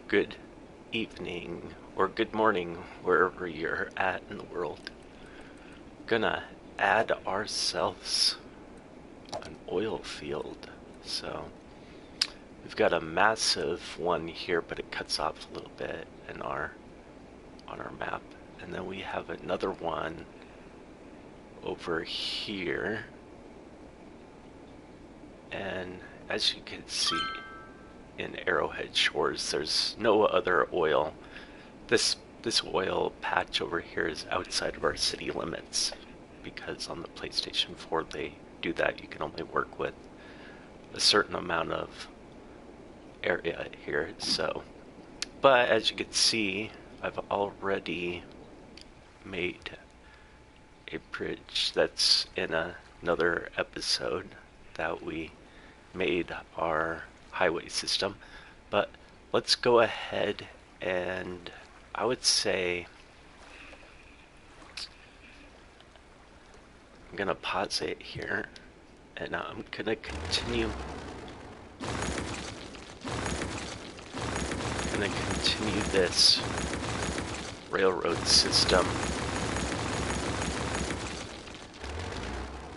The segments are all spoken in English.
good evening or good morning wherever you're at in the world. Gonna add ourselves an oil field. So we've got a massive one here, but it cuts off a little bit in our on our map. And then we have another one over here. And as you can see in Arrowhead Shores, there's no other oil. This oil patch over here is outside of our city limits because on the PlayStation 4 they do that. You can only work with a certain amount of area here. So, but as you can see, I've already made a bridge that's in another episode that we made our highway system. But let's go ahead and I would say I'm gonna pause it here and I'm gonna continue this railroad system.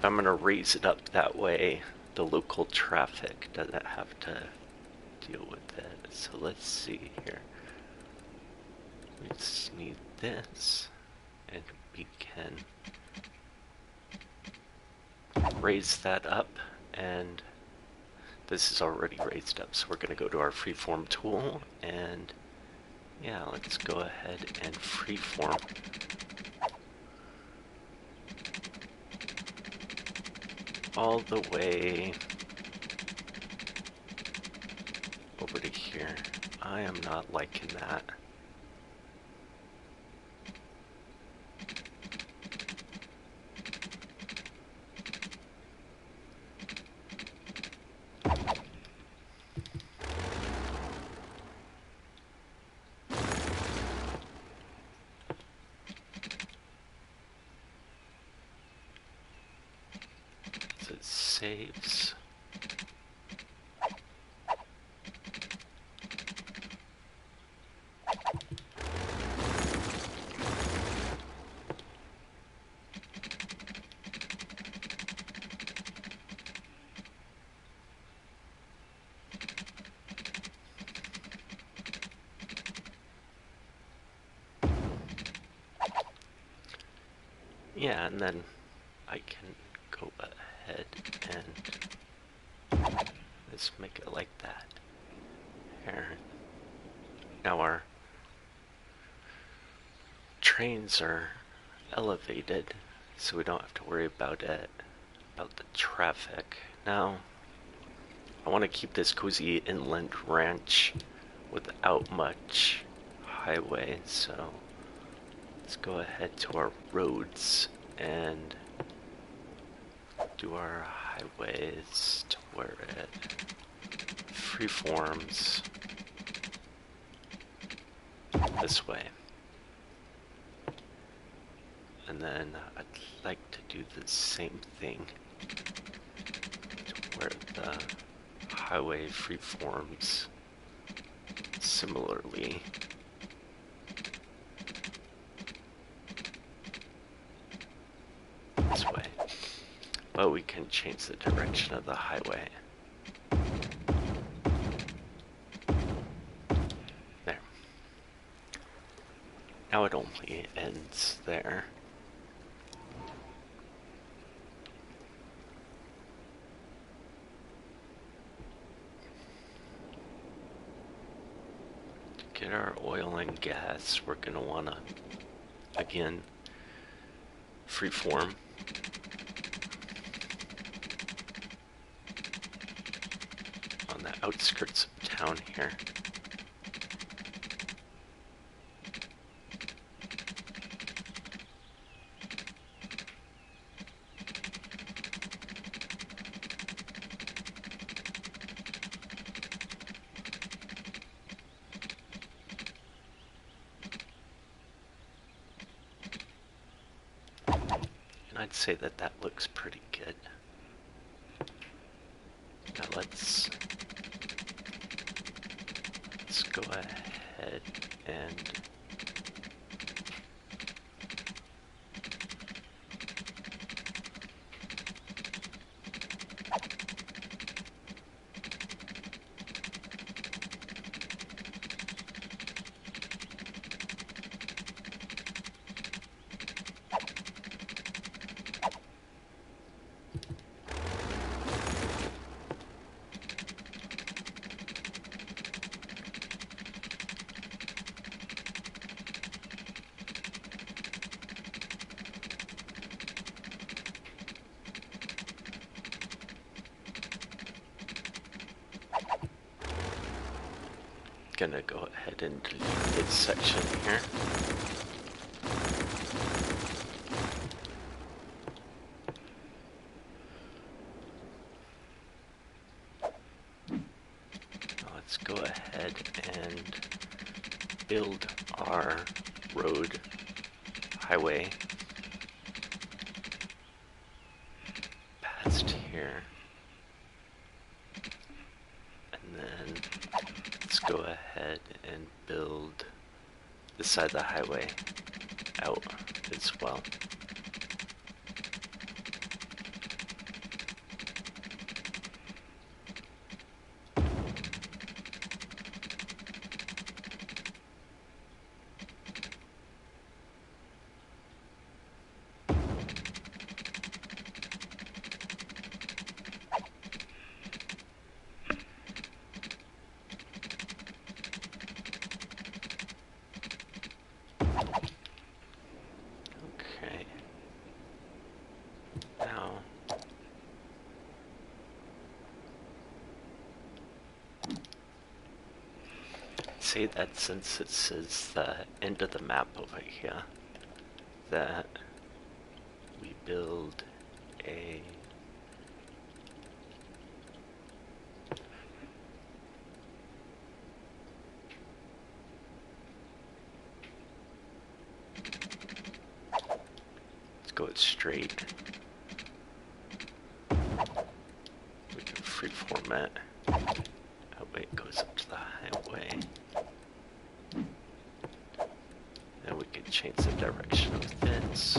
I'm gonna raise it up that way the local traffic doesn't have to deal with it. So let's see here. We just need this and we can raise that up, and this is already raised up, so we're going to go to our freeform tool and yeah, let's go ahead and freeform all the way over to here. I am not liking that. So it saves. Yeah, and then I can go ahead and let's make it like that. Here. Now our trains are elevated, so we don't have to worry about the traffic. Now, I want to keep this cozy inland ranch without much highway, so let's go ahead to our roads and do our highways to where it freeforms this way. And then I'd like to do the same thing to where the highway freeforms similarly. This way. But we can change the direction of the highway. There. Now it only ends there. To get our oil and gas, we're going to want to, again, freeform. On the outskirts of town here. And I'd say that that looks pretty good. Now let's go ahead ahead and gonna go ahead and delete this section here. Now let's go ahead and build our road highway past here. And then let's go ahead and build this side of the highway out as well. Okay. Now say that since it says the end of the map over here, that we build a let's go it straight. We can freeform it. That way it goes up to the highway. Then we can change the direction of this.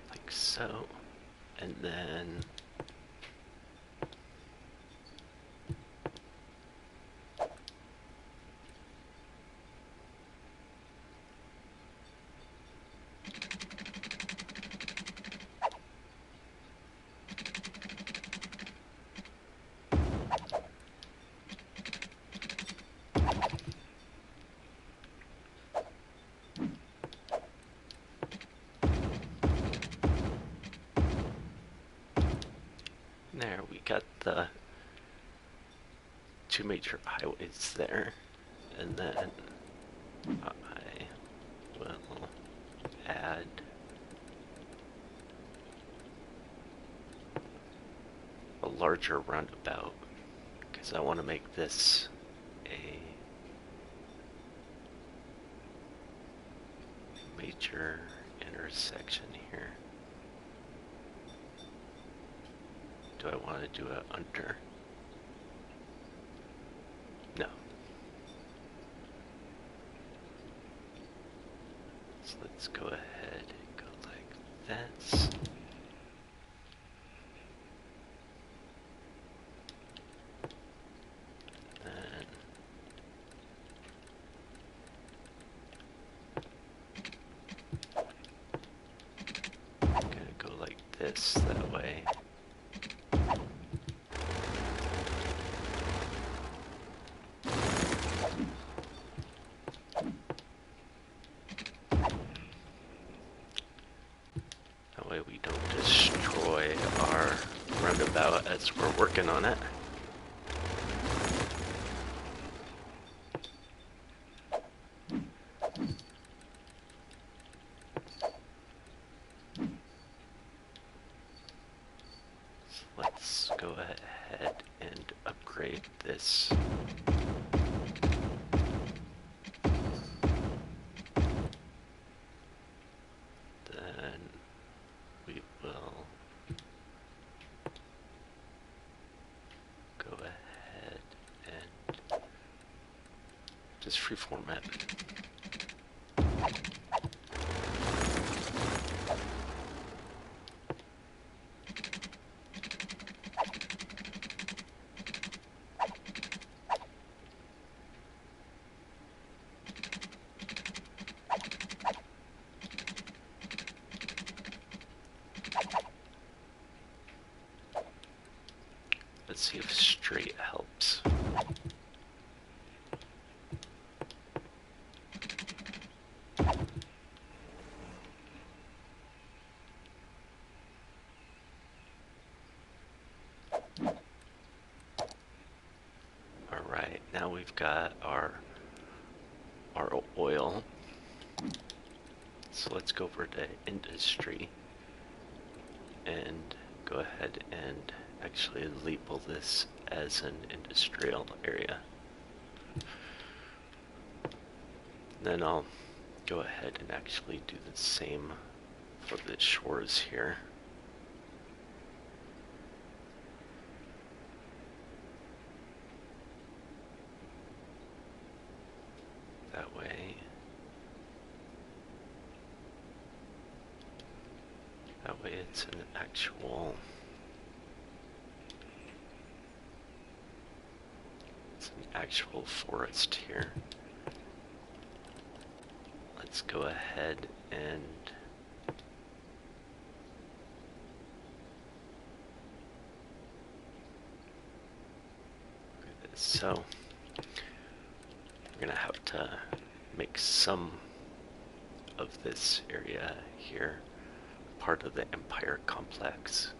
Like so. And then there we got the two major highways there, and then I will add a larger roundabout because I want to make this a major intersection here. Do I want to do it under? No. So let's go ahead and go like this. Then I'm gonna go like this that way. That way we don't destroy our roundabout as we're working on it. So let's go ahead and upgrade this. Then we will Just freeform it. Let's see if straight helps. Alright, now we've got our oil. So let's go over to industry and go ahead and actually label this as an industrial area. Then I'll go ahead and actually do the same for the shores here. That way, it's an actual forest here. Let's go ahead and look at this. So we're gonna have to make some of this area here part of the Empire complex.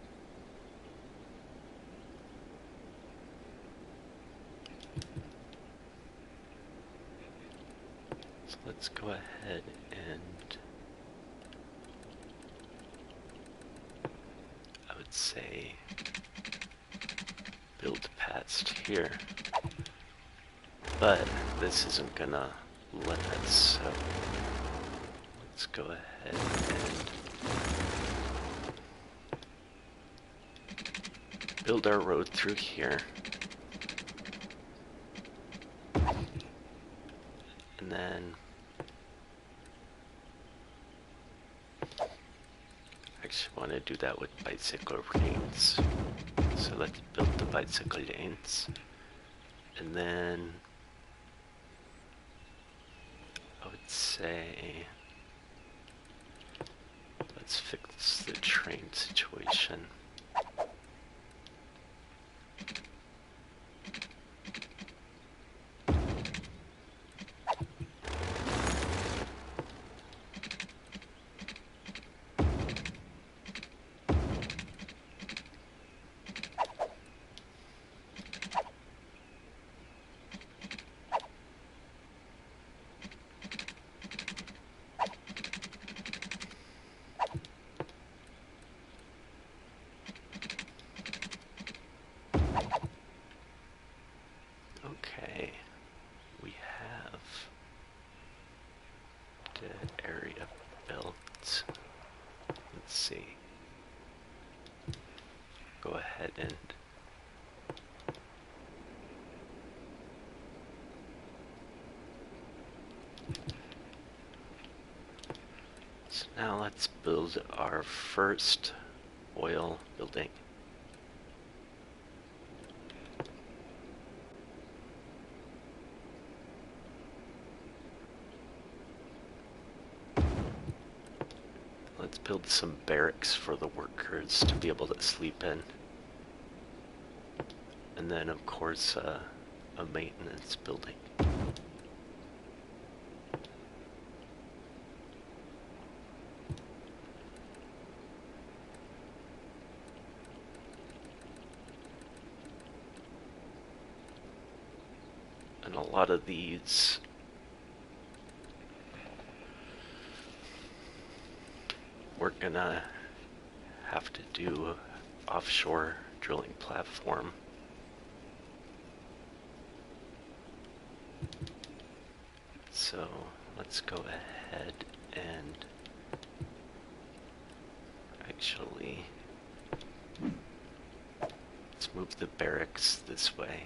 So let's go ahead and I would say build past here, but this isn't gonna let us, so let's go ahead and build our road through here. And then actually want to do that with bicycle lanes. So let's build the bicycle lanes. And then I would say let's fix the train situation. Okay, we have the area built. Let's see. Go ahead and so now let's build our first oil building. Let's build some barracks for the workers to be able to sleep in. And then, of course, a maintenance building. And a lot of these we're gonna have to do offshore drilling platform. So let's go ahead and actually let's move the barracks this way.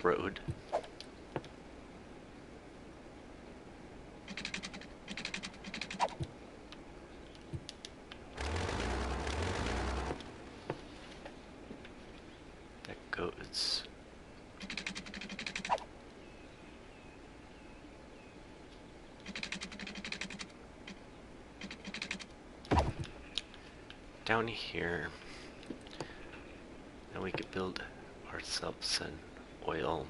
road. That goes down here. Now we could build ourselves an oil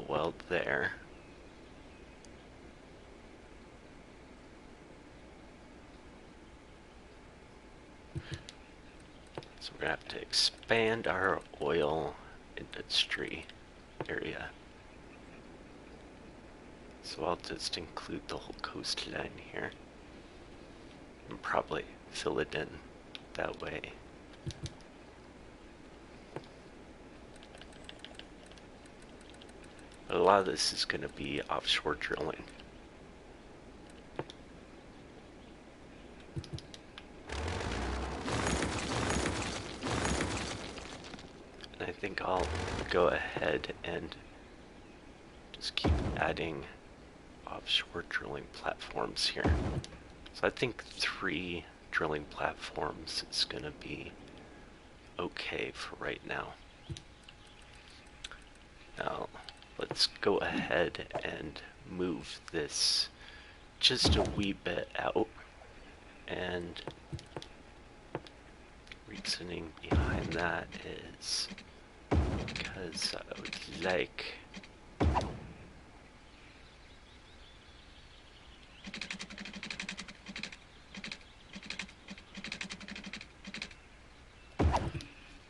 well there. So we're gonna have to expand our oil industry area. So I'll just include the whole coastline here and probably fill it in that way. But a lot of this is going to be offshore drilling. And I think I'll go ahead and just keep adding offshore drilling platforms here. So I think 3 drilling platforms is going to be okay for right now. Now, let's go ahead and move this just a wee bit out. And reasoning behind that is because I would like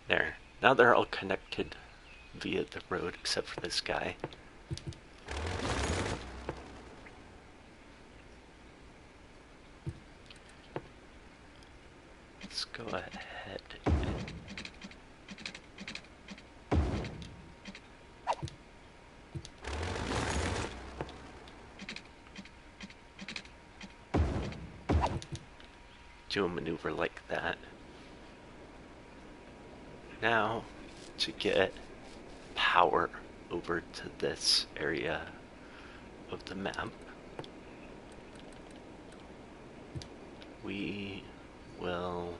there. Now they're all connected via the road except for this guy. Let's go ahead and do a maneuver like that. Now, to get power over to this area of the map, we will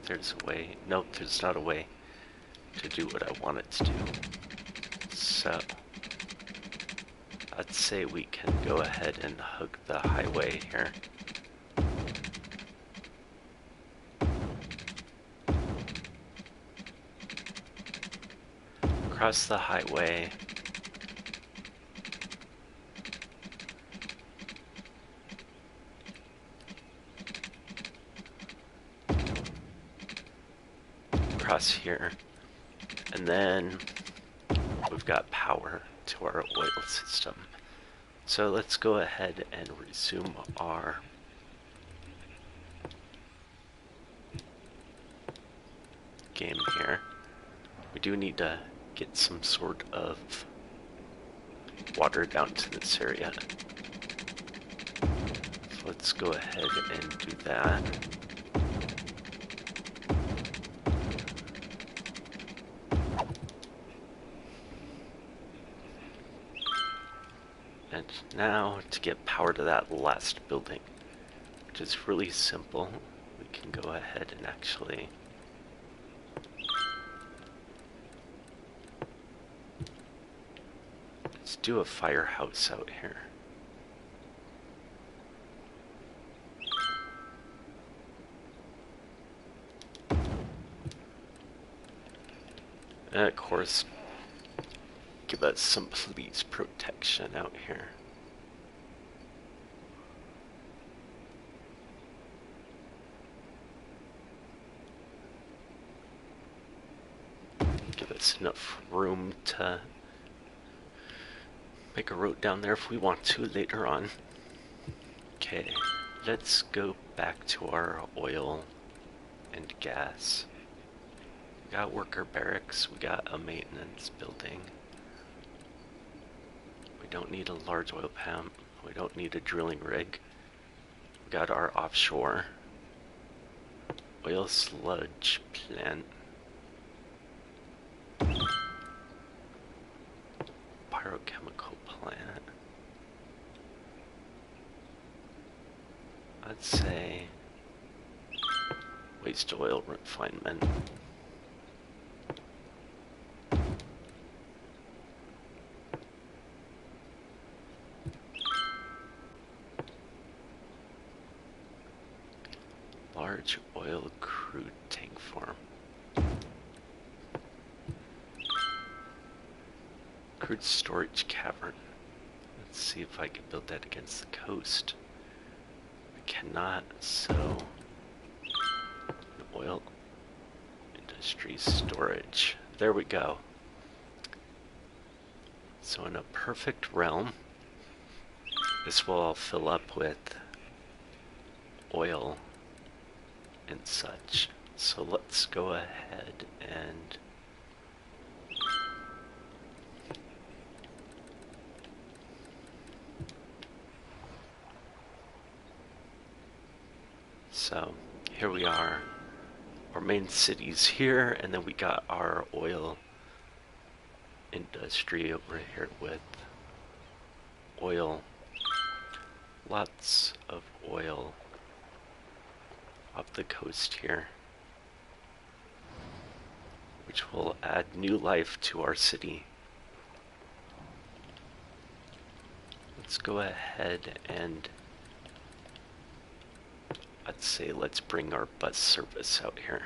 there's a way. Nope, there's not a way to do what I want it to do. So, I'd say we can go ahead and hug the highway here. Cross the highway. Across here, and then we've got power to our oil system. So let's go ahead and resume our game here. We do need to get some sort of water down to this area. So let's go ahead and do that. And now to get power to that last building, which is really simple, we can go ahead and actually let's do a firehouse out here. And of course, give us some police protection out here. us enough room to make a road down there if we want to later on. Okay, let's go back to our oil and gas. We got worker barracks, we got a maintenance building. We don't need a large oil pump, we don't need a drilling rig. We got our offshore oil sludge plant. Pyrochemical plant. I'd say waste oil refinement. Large oil crude tank farm. Crude storage cavern. Let's see if I can build that against the coast. I cannot, so oil industry storage. There we go. So in a perfect realm, this will all fill up with oil and such. So let's go ahead and so here we are. Our main city's here, and then we got our oil industry over here with oil. Lots of oil up the coast here, which will add new life to our city. Let's go ahead and I'd say let's bring our bus service out here.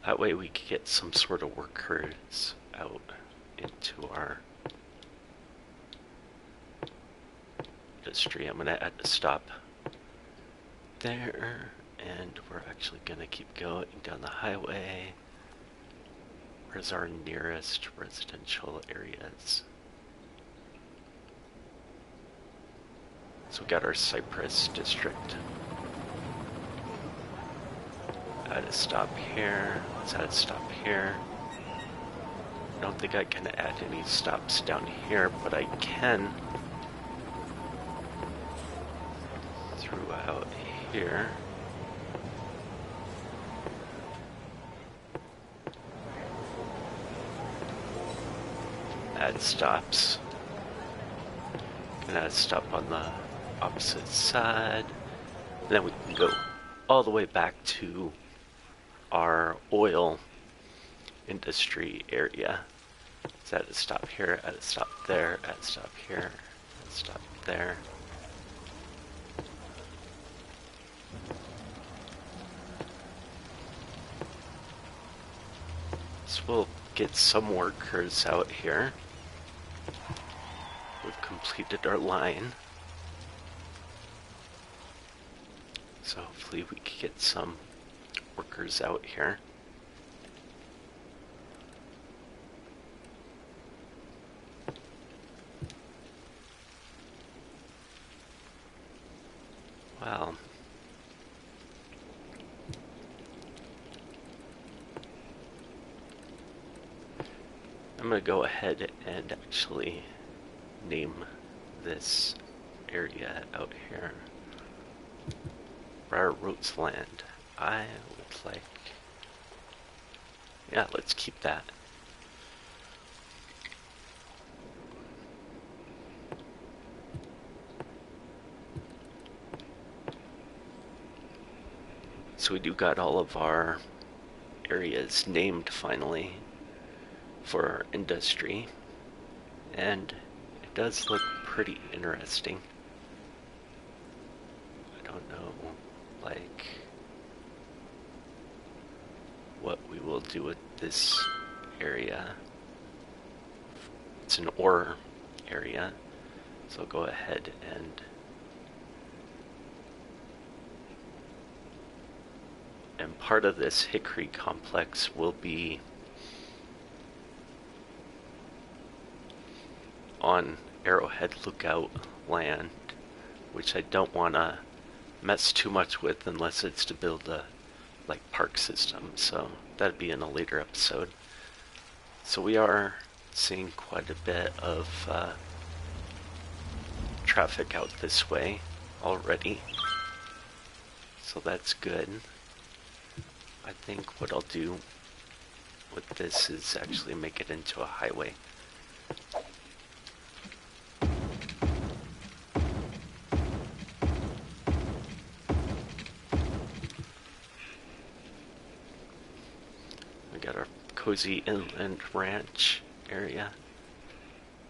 That way we could get some sort of workers out into our industry. I'm gonna add a stop there, and we're actually gonna keep going down the highway. Where's our nearest residential areas? So we got our Cypress district. Add a stop here. Let's add a stop here. I don't think I can add any stops down here, but I can throughout here. Add stops. Can add a stop on the opposite side. And then we can go all the way back to our oil industry area. So add a stop here, add a stop there, add a stop here, add a stop there. So we'll get some workers out here. We've completed our line. So hopefully we can get some workers out here. Well, I'm gonna go ahead and actually name this area out here Railroads Land. I would like, yeah, let's keep that. So we do got all of our areas named finally for our industry, and it does look pretty interesting. I don't know, like, what we will do with this area. It's an ore area, so I'll go ahead and And part of this hickory complex will be on Arrowhead Lookout land, which I don't want to mess too much with unless it's to build a park system, so that'd be in a later episode. So we are seeing quite a bit of traffic out this way already, so that's good. I think what I'll do with this is actually make it into a highway. We got our cozy inland ranch area,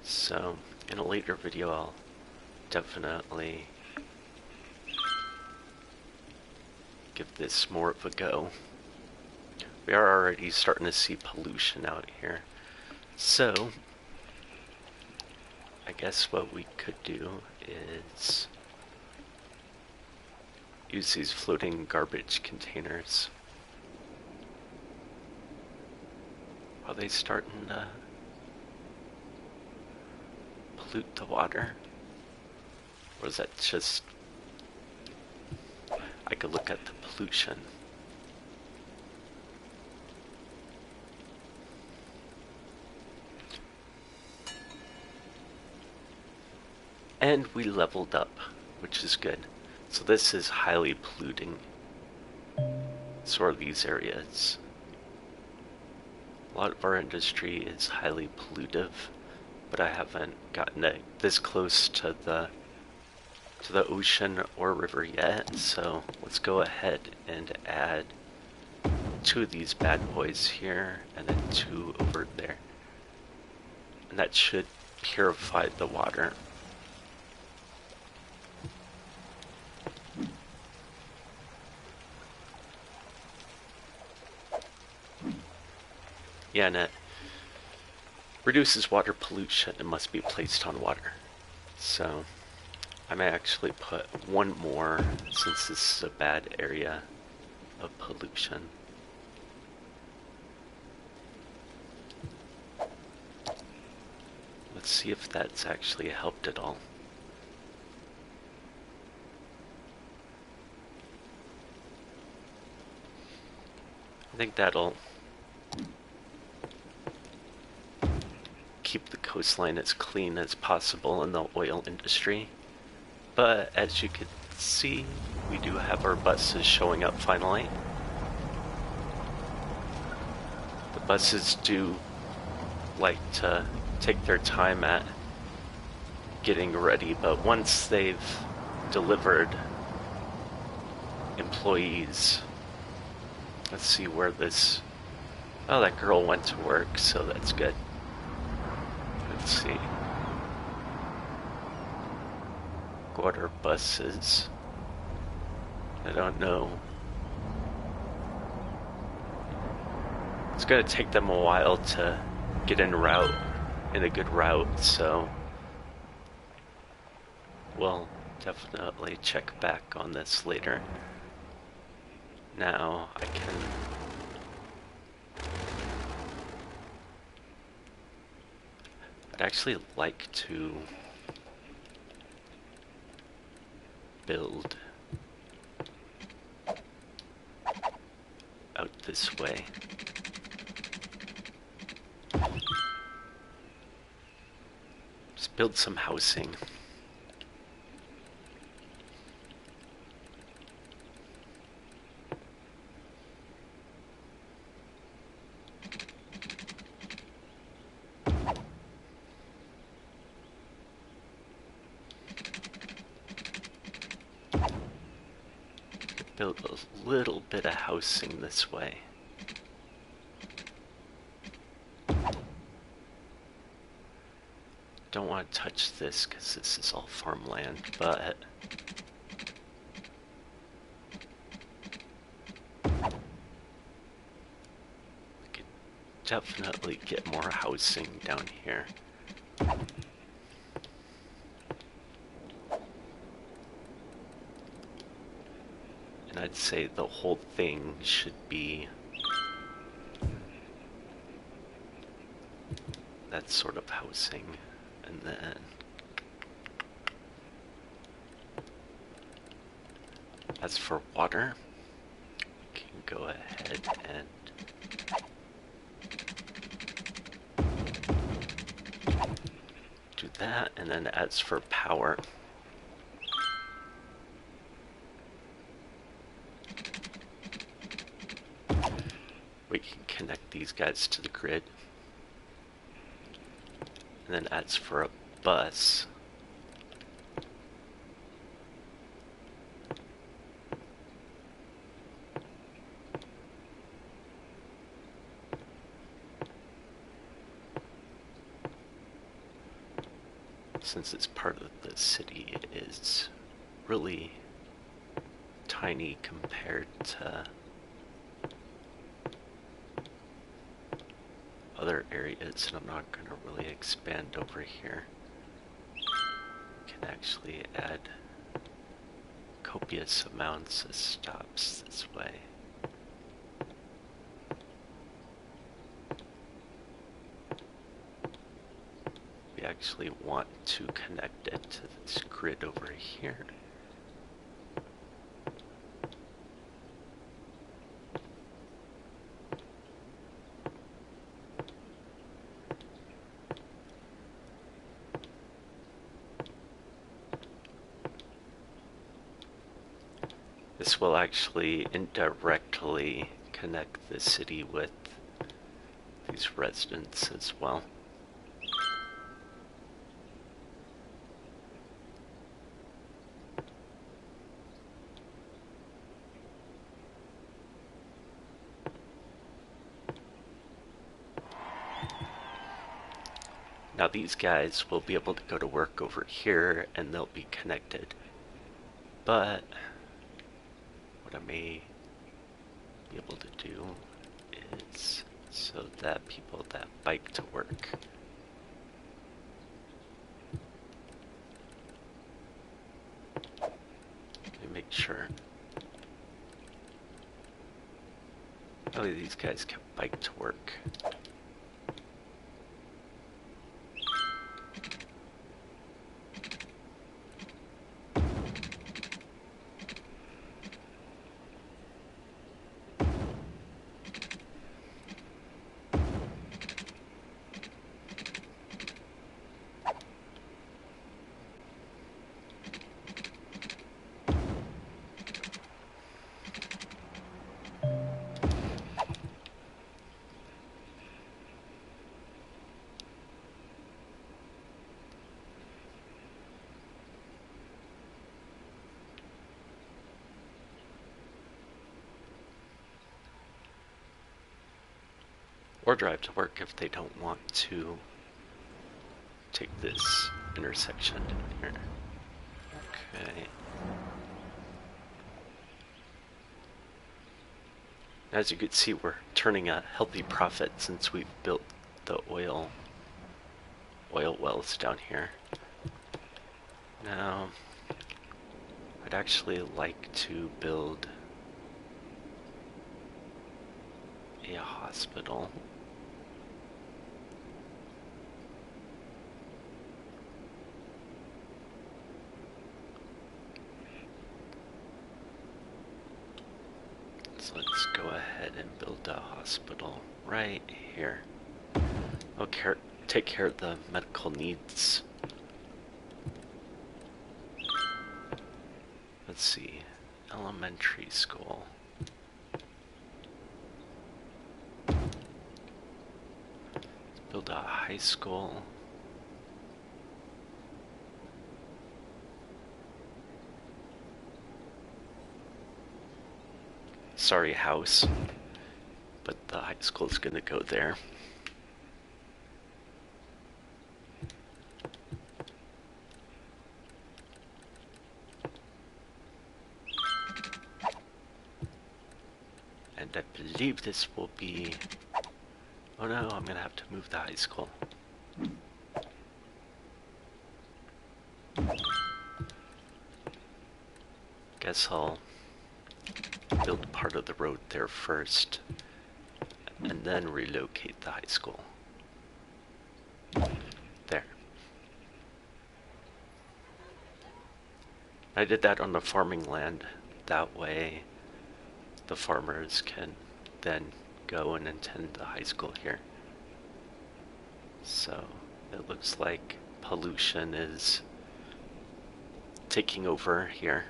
so in a later video I'll definitely give this more of a go. We are already starting to see pollution out here, so I guess what we could do is use these floating garbage containers. Are they starting to pollute the water? Or is that just... I could look at the pollution. And we leveled up, which is good. So this is highly polluting. So are these areas. A lot of our industry is highly pollutive, but I haven't gotten this close to the ocean or river yet, so let's go ahead and add 2 of these bad boys here and then 2 over there. And that should purify the water. Yeah, and it reduces water pollution and must be placed on water. So I may actually put 1 more since this is a bad area of pollution. Let's see if that's actually helped at all. I think that'll keep the coastline as clean as possible in the oil industry. But as you can see, we do have our buses showing up finally. The buses do like to take their time at getting ready, but once they've delivered employees, let's see where this... Oh, that girl went to work, so that's good. Let's see. What are buses? I don't know. It's gonna take them a while to get in a good route, so we'll definitely check back on this later. Now I can... I'd actually like to build out this way. Just build some housing. Build a little bit of housing this way. Don't want to touch this because this is all farmland, but we could definitely get more housing down here. And I'd say the whole thing should be that sort of housing. And then as for water, we can go ahead and do that. And then as for power, we can connect these guys to the grid. And then as for a bus, since it's part of the city, it is really tiny compared to other areas, and I'm not going to really expand over here. Can actually add copious amounts of stops this way. We actually want to connect it to this grid over here. This will actually indirectly connect the city with these residents as well. Now these guys will be able to go to work over here and they'll be connected. But what I may be able to do is so that people that bike to work let me make sure. Oh, these guys can bike to work. Or drive to work if they don't want to take this intersection here. Okay. As you can see, we're turning a healthy profit since we've built the oil wells down here. Now, I'd actually like to build a hospital. So let's go ahead and build a hospital right here. Okay, take care of the medical needs. Let's see, elementary school. Let's build a high school. Sorry, house, but the high school is going to go there. And I believe this will be... Oh no, I'm going to have to move the high school. Guess I'll build part of the road there first, and then relocate the high school. There. I did that on the farming land. That way the farmers can then go and attend the high school here. So it looks like pollution is taking over here.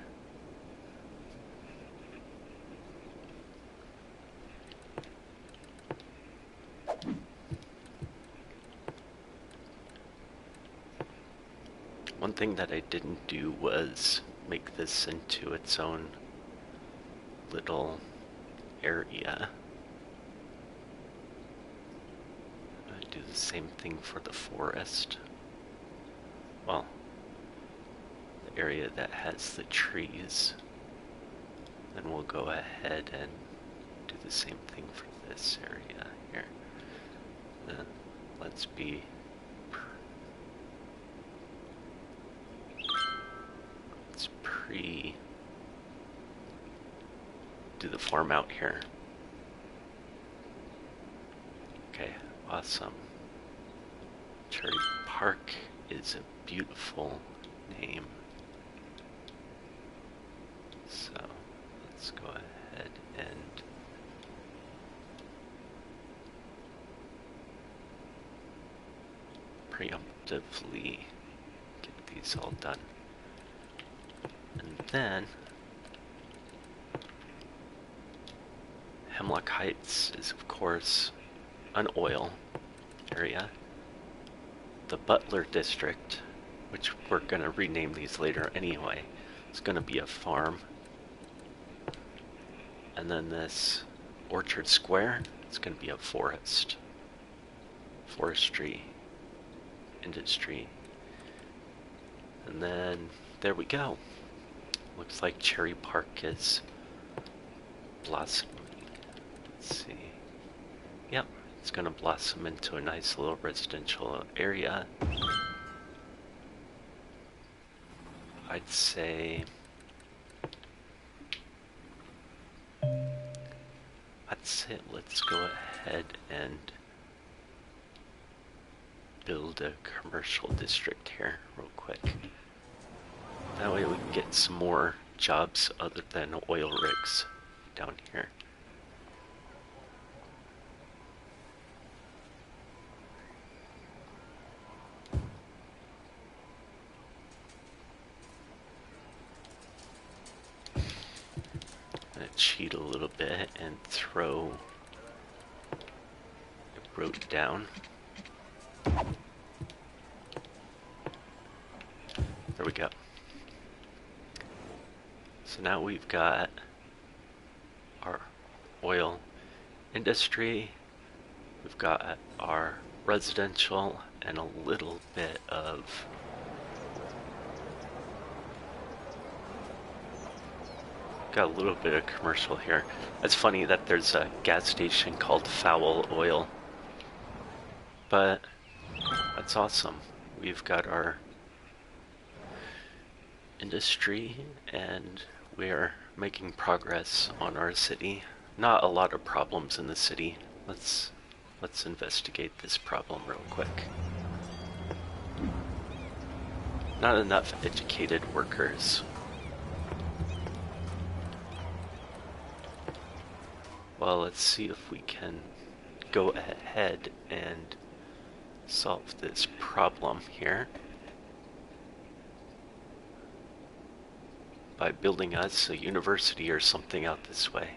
One thing that I didn't do was make this into its own little area. I do the same thing for the forest. Well, the area that has the trees. Then we'll go ahead and do the same thing for this area here. Let's do the farm out here. Okay, awesome. Cherry Park is a beautiful name. So let's go ahead and preemptively get these all done. And then Hemlock Heights is of course an oil area. The Butler District, which we're gonna rename these later anyway, is gonna be a farm. And then this Orchard Square is gonna be a forestry industry. And then there we go. Looks like Cherry Park is blossoming. Let's see. Yep, it's gonna blossom into a nice little residential area. I'd say let's go ahead and build a commercial district here real quick. That way we can get some more jobs other than oil rigs down here. I'm gonna cheat a little bit and throw a road down. There we go. So now we've got our oil industry, we've got our residential, and a little bit of commercial here. It's funny that there's a gas station called Foul Oil, but that's awesome. We've got our industry and we are making progress on our city. Not a lot of problems in the city. Let's investigate this problem real quick. Not enough educated workers. Well, let's see if we can go ahead and solve this problem here by building us a university or something out this way.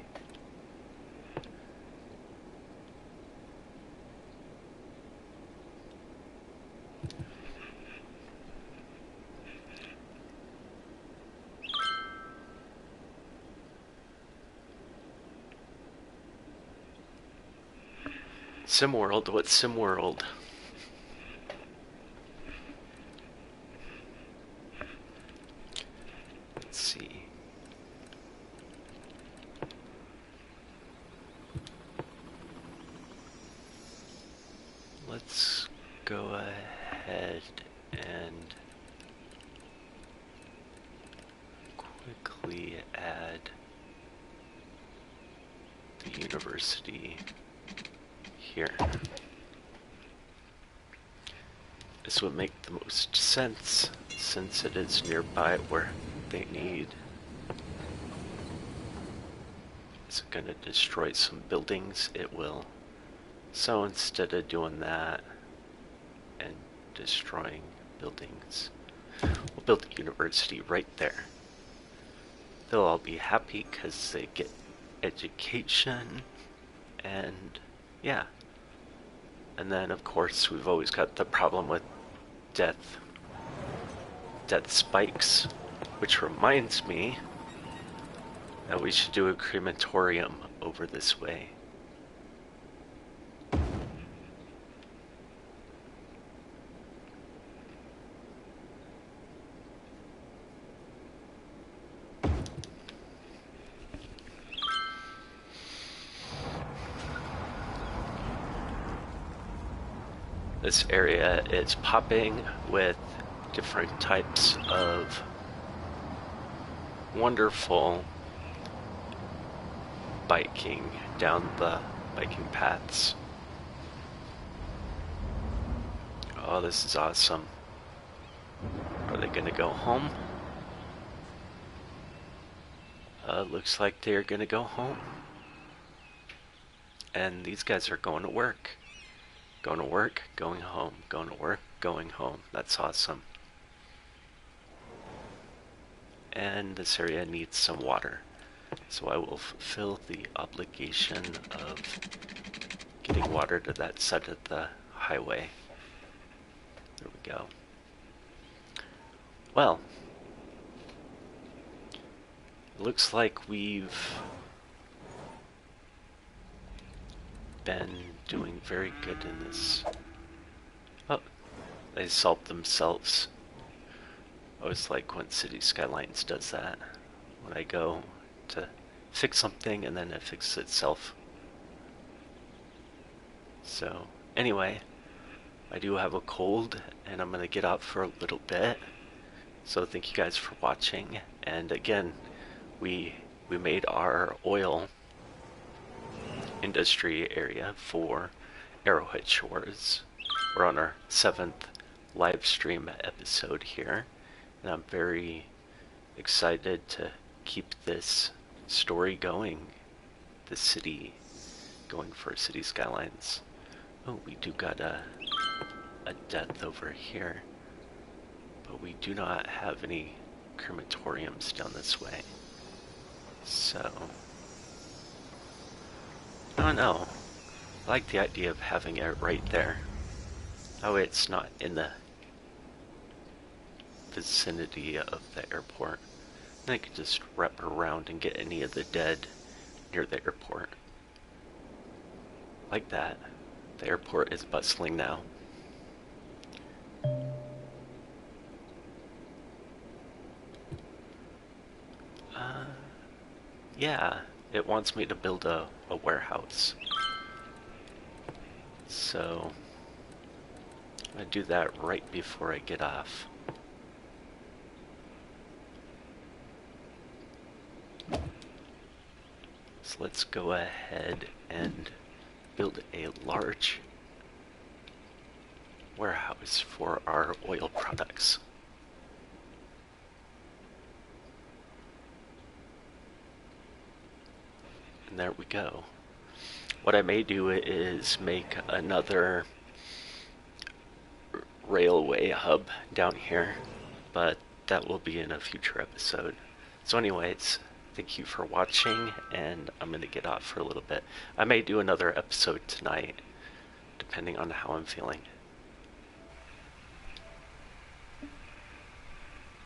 SimWorld? What's SimWorld? Let's see. Let's go ahead and quickly add the university here. This would make the most sense since it is nearby where they need. Is it going to destroy some buildings? It will. So instead of doing that and destroying buildings, we'll build a university right there. They'll all be happy because they get education and yeah. And then of course we've always got the problem with death spikes, which reminds me that we should do a crematorium over this way. This area is popping with different types of wonderful biking down the biking paths. Oh, this is awesome. Are they gonna go home? Looks like they're gonna go home. And these guys are going to work. Going to work, going home, going to work, going home. That's awesome. And this area needs some water. So I will fulfill the obligation of getting water to that side of the highway. There we go. Well, it looks like we've been doing very good in this. Oh, they solved themselves. I always like when City Skylines does that. When I go to fix something and then it fixes itself. So, anyway, I do have a cold and I'm gonna get out for a little bit. So thank you guys for watching. And again, we made our oil industry area for Arrowhead Shores. We're on our 7th live stream episode here, and I'm very excited to keep this story going, the city going for City Skylines. Oh, we do got a death over here, but we do not have any crematoriums down this way. So I don't know. I like the idea of having it right there. That way it's not in the vicinity of the airport. And I could just wrap around and get any of the dead near the airport. Like that. The airport is bustling now. Yeah, it wants me to build a warehouse. So I'm gonna do that right before I get off. So let's go ahead and build a large warehouse for our oil products. And there we go. What I may do is make another railway hub down here, but that will be in a future episode. So anyways, thank you for watching, and I'm going to get off for a little bit. I may do another episode tonight, depending on how I'm feeling.